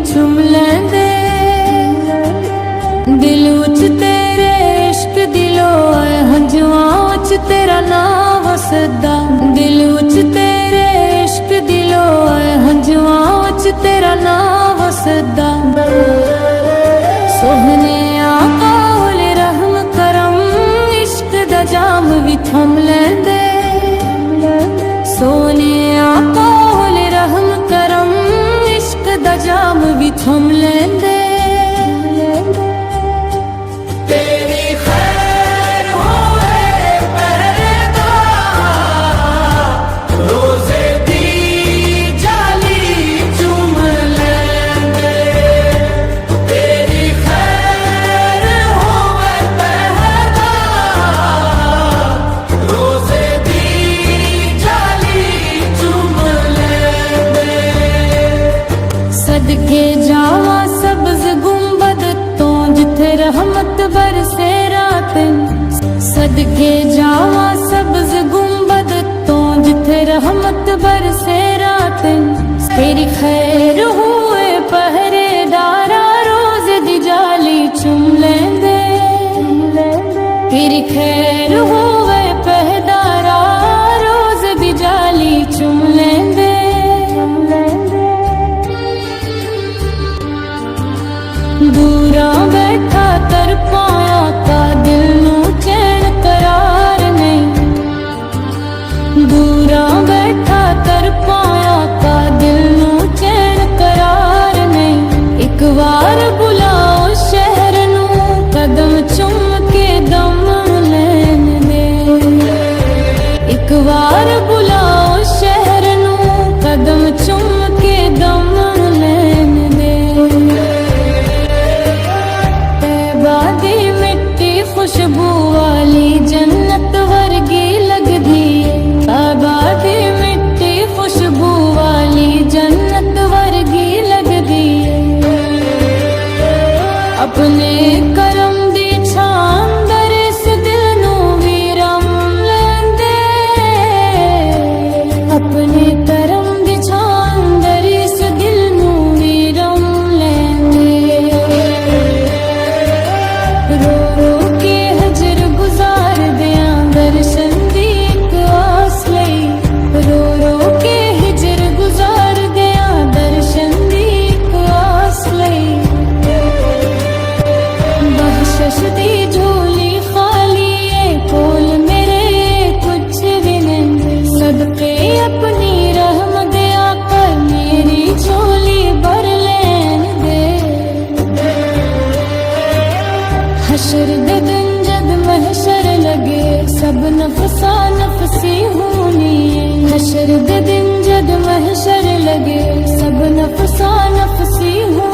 चुम लेंदे। दिल उच तेरे इश्क दिलो आए हंजुआं उच तेरा नाम वसदा। दिल उच तेरे इश्क दिलो आए हंजुआं उच तेरा नाम वसदा। सोहने आका ओले रहम करम इश्क दा जाम भी थम लेंदे। सोने आका ओले रहम करम इश्क दा जाम भी थम लेंदे। सदके जावा सब्ज गुंबद तो जिथे रहमत बरसे रातन। सदके जावा सब्ज गुंबद तो जिथे रहमत बरसे रातन। तेरी खैर हुए पहरेदारा रोज दी जाली चुम लेंदे। तेरी खैर हुए पहरेदारा रोज दी जाली चुम लेंदे। दूरा बैठा तर पाया का दिल नू चैन करार नहीं। दूरा बैठा तर पाया का दिल नू चैन करार नहीं। एक बार बुलाओ शहर नू कदम चुम के दम लैन दे। एक बार बुलाओ शहर नू कदम चुम के दम लैन दे। खुशबू वाली जन्नत वर्गी लगदी है। आबादी मिट्टी खुशबू वाली जन्नत वर्गी लगदी है। अपने करम दी छां दर इस दिल नू भी रम लेंदे। अपने करम दी छां दर इस दिल नू भी रम लेंदे। रो रो के हजर गुजार दियां दर्शन दी एक आस लई। रो रो के हिजर गुजार दियां दर्शन दी एक आस लई। बख्शिश दी झोली खाली है कोल मेरे कुछ भी नहीं। सदके अपनी रहम दे आका मेरी झोली भर लेन दे। हशर दे दिन जद महशर लगे सब नफसा नफसी होनी है। हशर दे दिन जद महशर लगे सब नफसा नफसी होनी।